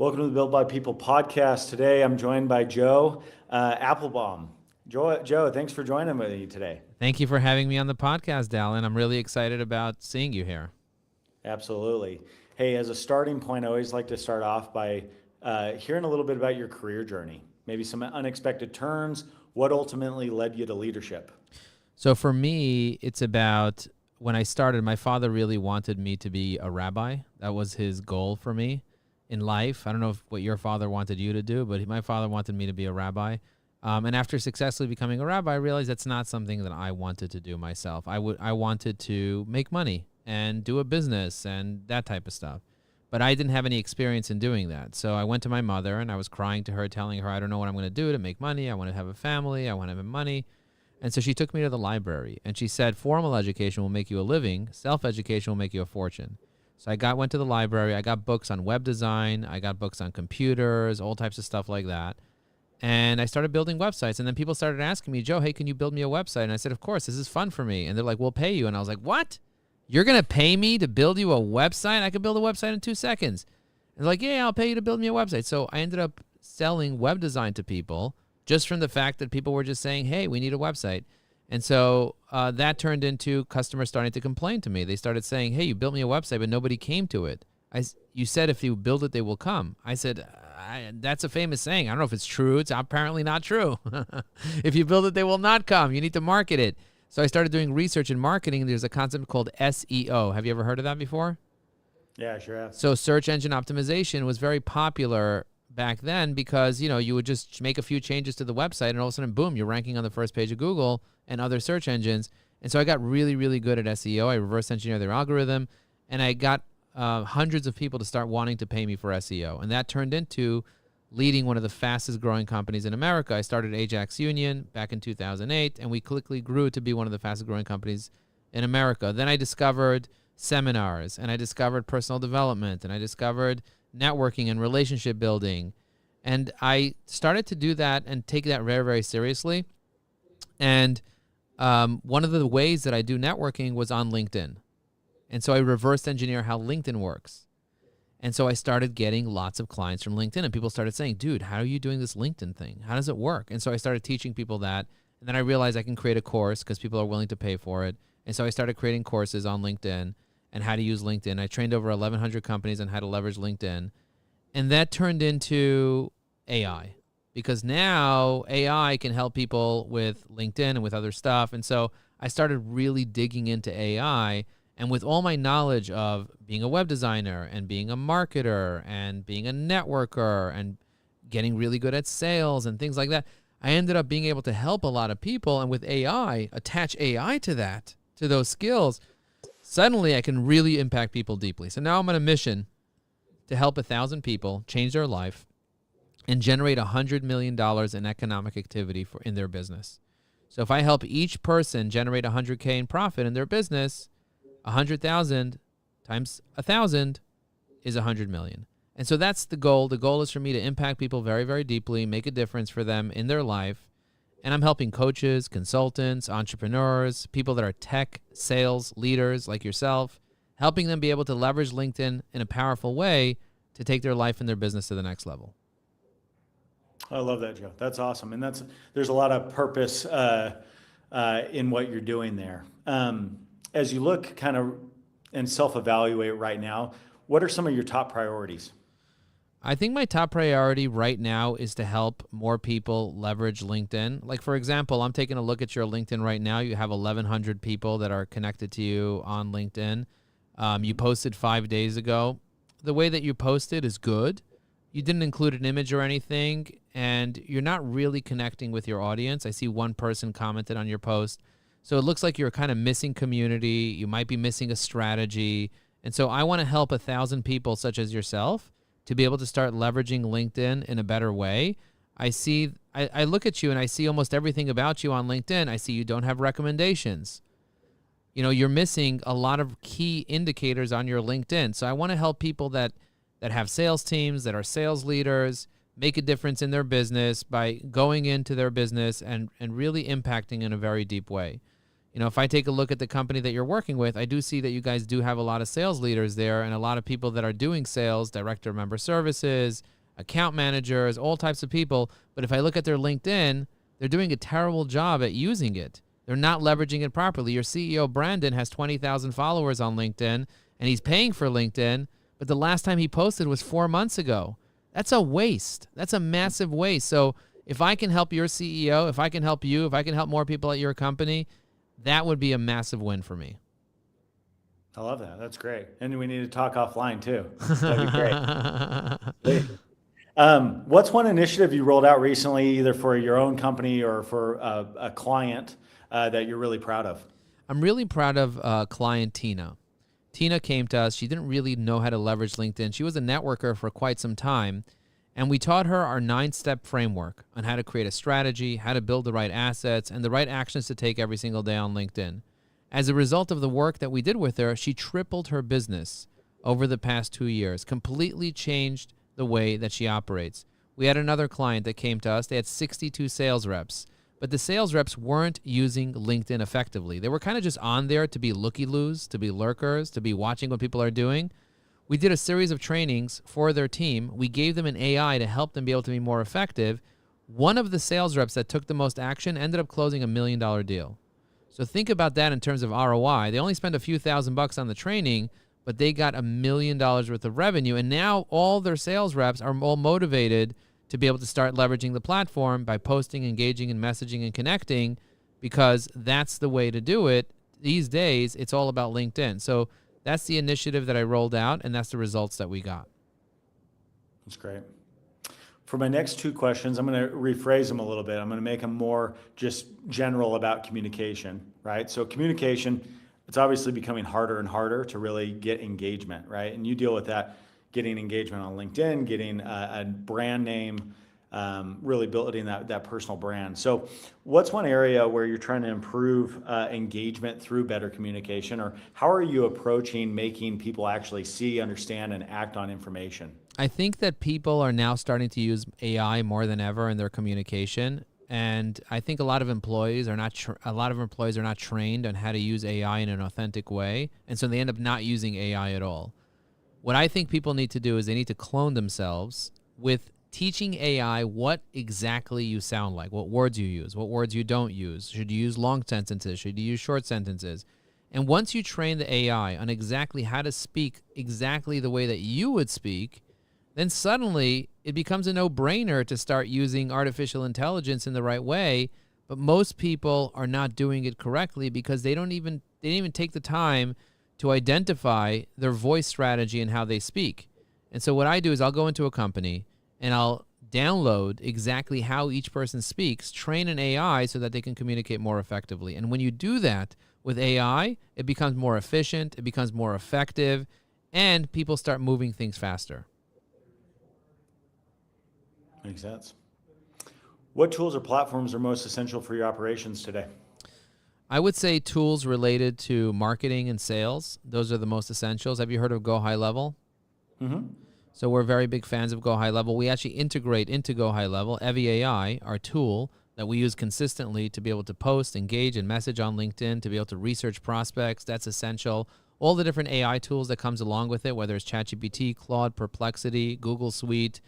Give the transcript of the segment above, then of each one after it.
Welcome to the Built by People podcast. Today I'm joined by Joe Apfelbaum. Joe, thanks for joining me today. Thank you for having me on the podcast, Dalin. I'm really excited about seeing you here. Absolutely. Hey, as a starting point, I always like to start off by hearing a little bit about your career journey, maybe some unexpected turns, what ultimately led you to leadership. So for me, it's about when I started, my father really wanted me to be a rabbi. That was his goal for me in life. I don't know what your father wanted you to do, but my father wanted me to be a rabbi. And after successfully becoming a rabbi, I realized that's not something that I wanted to do myself. I wanted to make money and do a business and that type of stuff. But I didn't have any experience in doing that. So I went to my mother and I was crying to her, telling her, I don't know what I'm going to do to make money. I want to have a family. I want to have money. And so she took me to the library and she said, formal education will make you a living. Self-education will make you a fortune. So went to the library. I got books on web design. I got books on computers, all types of stuff like that. And I started building websites. And then people started asking me, Joe, hey, can you build me a website? And I said, of course, this is fun for me. And they're like, we'll pay you. And I was like, what? You're going to pay me to build you a website? I could build a website in 2 seconds. And they're like, yeah, I'll pay you to build me a website. So I ended up selling web design to people just from the fact that people were just saying, hey, we need a website. And so that turned into customers starting to complain to me. They started saying, hey, you built me a website, but nobody came to it. You said if you build it, they will come. I said, that's a famous saying. I don't know if it's true. It's apparently not true. If you build it, they will not come. You need to market it. So I started doing research in marketing. There's a concept called SEO. Have you ever heard of that before? Yeah, sure have. So search engine optimization was very popular back then because, you would just make a few changes to the website and all of a sudden, boom, you're ranking on the first page of Google and other search engines. And so I got really, really good at SEO. I reverse engineered their algorithm, and I got hundreds of people to start wanting to pay me for SEO. And that turned into leading one of the fastest growing companies in America. I started Ajax Union back in 2008, and we quickly grew to be one of the fastest growing companies in America. Then I discovered seminars, and I discovered personal development, and I discovered networking and relationship building. And I started to do that and take that very, very seriously. And one of the ways that I do networking was on LinkedIn. And so I reversed engineer how LinkedIn works. And so I started getting lots of clients from LinkedIn, and people started saying, dude, how are you doing this LinkedIn thing? How does it work? And so I started teaching people that. And then I realized I can create a course because people are willing to pay for it. And so I started creating courses on LinkedIn and how to use LinkedIn. I trained over 1,100 companies on how to leverage LinkedIn. And that turned into AI, because now AI can help people with LinkedIn and with other stuff. And so I started really digging into AI. And with all my knowledge of being a web designer and being a marketer and being a networker and getting really good at sales and things like that, I ended up being able to help a lot of people. And with AI, attach AI to that, to those skills, suddenly I can really impact people deeply. So now I'm on a mission to help 1,000 people change their life and generate $100 million in economic activity in their business. So if I help each person generate $100K in profit in their business, 100,000 times 1,000 is 100 million. And so that's the goal. The goal is for me to impact people very, very deeply, make a difference for them in their life. And I'm helping coaches, consultants, entrepreneurs, people that are tech, sales, leaders like yourself, helping them be able to leverage LinkedIn in a powerful way to take their life and their business to the next level. I love that, Joe. That's awesome. And there's a lot of purpose in what you're doing there. As you look kind of and self-evaluate right now, what are some of your top priorities? I think my top priority right now is to help more people leverage LinkedIn. Like, for example, I'm taking a look at your LinkedIn right now. You have 1,100 people that are connected to you on LinkedIn. You posted 5 days ago. The way that you posted is good. You didn't include an image or anything, and you're not really connecting with your audience. I see one person commented on your post. So it looks like you're kind of missing community. You might be missing a strategy. And so I want to help 1,000 people such as yourself to be able to start leveraging LinkedIn in a better way. I look at you and I see almost everything about you on LinkedIn. I see you don't have recommendations. You're missing a lot of key indicators on your LinkedIn. So I want to help people that have sales teams, that are sales leaders, make a difference in their business by going into their business and really impacting in a very deep way. If I take a look at the company that you're working with, I do see that you guys do have a lot of sales leaders there and a lot of people that are doing sales, director of member services, account managers, all types of people. But if I look at their LinkedIn, they're doing a terrible job at using it. They're not leveraging it properly. Your CEO, Brandon, has 20,000 followers on LinkedIn, and he's paying for LinkedIn, but the last time he posted was 4 months ago. That's a waste. That's a massive waste. So if I can help your CEO, if I can help you, if I can help more people at your company, that would be a massive win for me. I love that. That's great. And we need to talk offline too. That'd be great. What's one initiative you rolled out recently, either for your own company or for a client that you're really proud of? I'm really proud of client Tina. Tina came to us. She didn't really know how to leverage LinkedIn. She was a networker for quite some time. And we taught her our 9-step framework on how to create a strategy, how to build the right assets, and the right actions to take every single day on LinkedIn. As a result of the work that we did with her, she tripled her business over the past 2 years, completely changed the way that she operates. We had another client that came to us. They had 62 sales reps, but the sales reps weren't using LinkedIn effectively. They were kind of just on there to be looky-loos, to be lurkers, to be watching what people are doing. We did a series of trainings for their team. We gave them an AI to help them be able to be more effective. One of the sales reps that took the most action ended up closing $1 million deal. So think about that in terms of ROI. They only spent a few $1,000 on the training, but they got $1 million worth of revenue. And now all their sales reps are all motivated to be able to start leveraging the platform by posting, engaging, and messaging and connecting, because that's the way to do it. These days, it's all about LinkedIn. So that's the initiative that I rolled out, and that's the results that we got. That's great. For my next 2 questions, I'm going to rephrase them a little bit. I'm going to make them more just general about communication, right? So communication, it's obviously becoming harder and harder to really get engagement, right? And you deal with that, getting engagement on LinkedIn, getting a brand name, really building that personal brand. So what's one area where you're trying to improve engagement through better communication, or how are you approaching making people actually see, understand, and act on information? I think that people are now starting to use AI more than ever in their communication. And I think a lot of employees are not trained on how to use AI in an authentic way. And so they end up not using AI at all. What I think people need to do is they need to clone themselves with teaching AI what exactly you sound like, what words you use, what words you don't use. Should you use long sentences? Should you use short sentences? And once you train the AI on exactly how to speak exactly the way that you would speak, then suddenly it becomes a no-brainer to start using artificial intelligence in the right way. But most people are not doing it correctly because they didn't even take the time to identify their voice strategy and how they speak. And so what I do is I'll go into a company and I'll download exactly how each person speaks, train an AI so that they can communicate more effectively. And when you do that with AI, it becomes more efficient, it becomes more effective, and people start moving things faster. Makes sense. What tools or platforms are most essential for your operations today? I would say tools related to marketing and sales. Those are the most essentials. Have you heard of Go High Level? Mm-hmm. So we're very big fans of Go High Level. We actually integrate into Go High Level Evie AI, our tool that we use consistently to be able to post, engage, and message on LinkedIn, to be able to research prospects. That's essential. All the different AI tools that comes along with it, whether it's ChatGPT, Claude, Perplexity, Google Suite,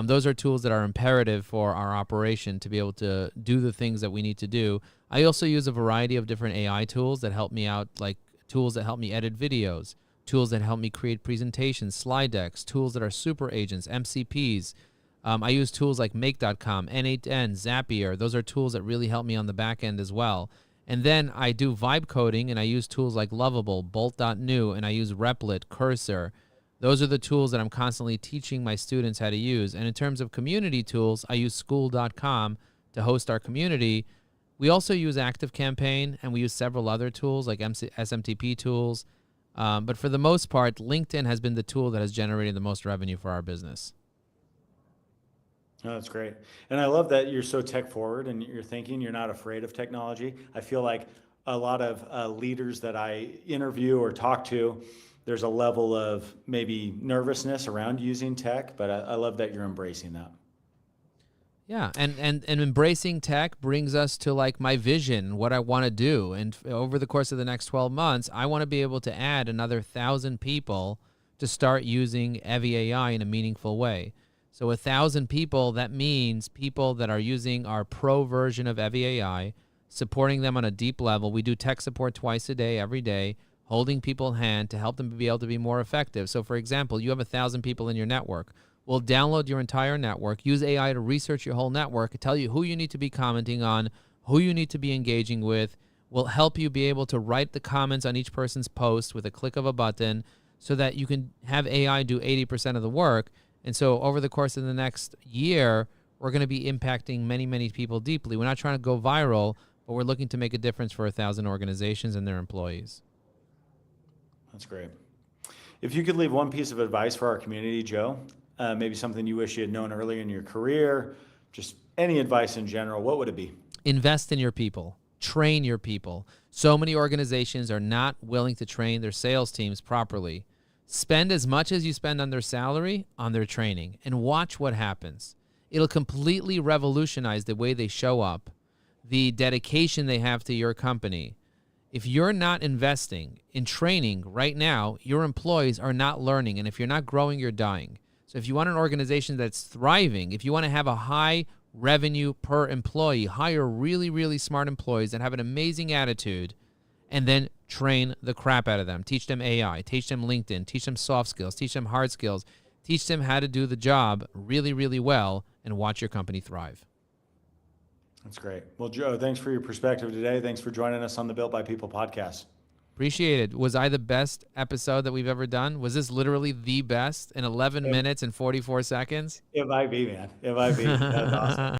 those are tools that are imperative for our operation to be able to do the things that we need to do. I also use a variety of different AI tools that help me out, like tools that help me edit videos, tools that help me create presentations, slide decks, tools that are super agents, MCPs. I use tools like Make.com, N8N, Zapier. Those are tools that really help me on the back end as well. And then I do vibe coding, and I use tools like Lovable, Bolt.new, and I use Replit, Cursor. Those are the tools that I'm constantly teaching my students how to use. And in terms of community tools, I use school.com to host our community. We also use ActiveCampaign, and we use several other tools like SMTP tools. But for the most part, LinkedIn has been the tool that has generated the most revenue for our business. Oh, that's great. And I love that you're so tech forward and you're thinking, you're not afraid of technology. I feel like a lot of leaders that I interview or talk to, there's a level of maybe nervousness around using tech, but I love that you're embracing that. Yeah, and embracing tech brings us to like my vision, what I want to do. And over the course of the next 12 months, I want to be able to add another 1,000 people to start using Evie AI in a meaningful way. So 1,000 people, that means people that are using our pro version of Evie AI, supporting them on a deep level. We do tech support twice a day, every day, holding people's hand to help them be able to be more effective. So for example, you have 1,000 people in your network. We'll download your entire network, use AI to research your whole network, tell you who you need to be commenting on, who you need to be engaging with. We'll help you be able to write the comments on each person's post with a click of a button so that you can have AI do 80% of the work. And so over the course of the next year, we're going to be impacting many, many people deeply. We're not trying to go viral, but we're looking to make a difference for 1,000 organizations and their employees. That's great. If you could leave one piece of advice for our community, Joe, maybe something you wish you had known earlier in your career, just any advice in general, what would it be? Invest in your people. Train your people. So many organizations are not willing to train their sales teams properly. Spend as much as you spend on their salary on their training and watch what happens. It'll completely revolutionize the way they show up, the dedication they have to your company. If you're not investing in training right now, your employees are not learning. And if you're not growing, you're dying. So if you want an organization that's thriving, if you want to have a high revenue per employee, hire really, really smart employees that have an amazing attitude, and then train the crap out of them. Teach them AI, teach them LinkedIn, teach them soft skills, teach them hard skills, teach them how to do the job really, really well, and watch your company thrive. That's great. Well, Joe, thanks for your perspective today. Thanks for joining us on the Built by People podcast. Appreciate it. Was I the best episode that we've ever done? Was this literally the best in 11 minutes and 44 seconds? It might be, man. It might be. That's awesome.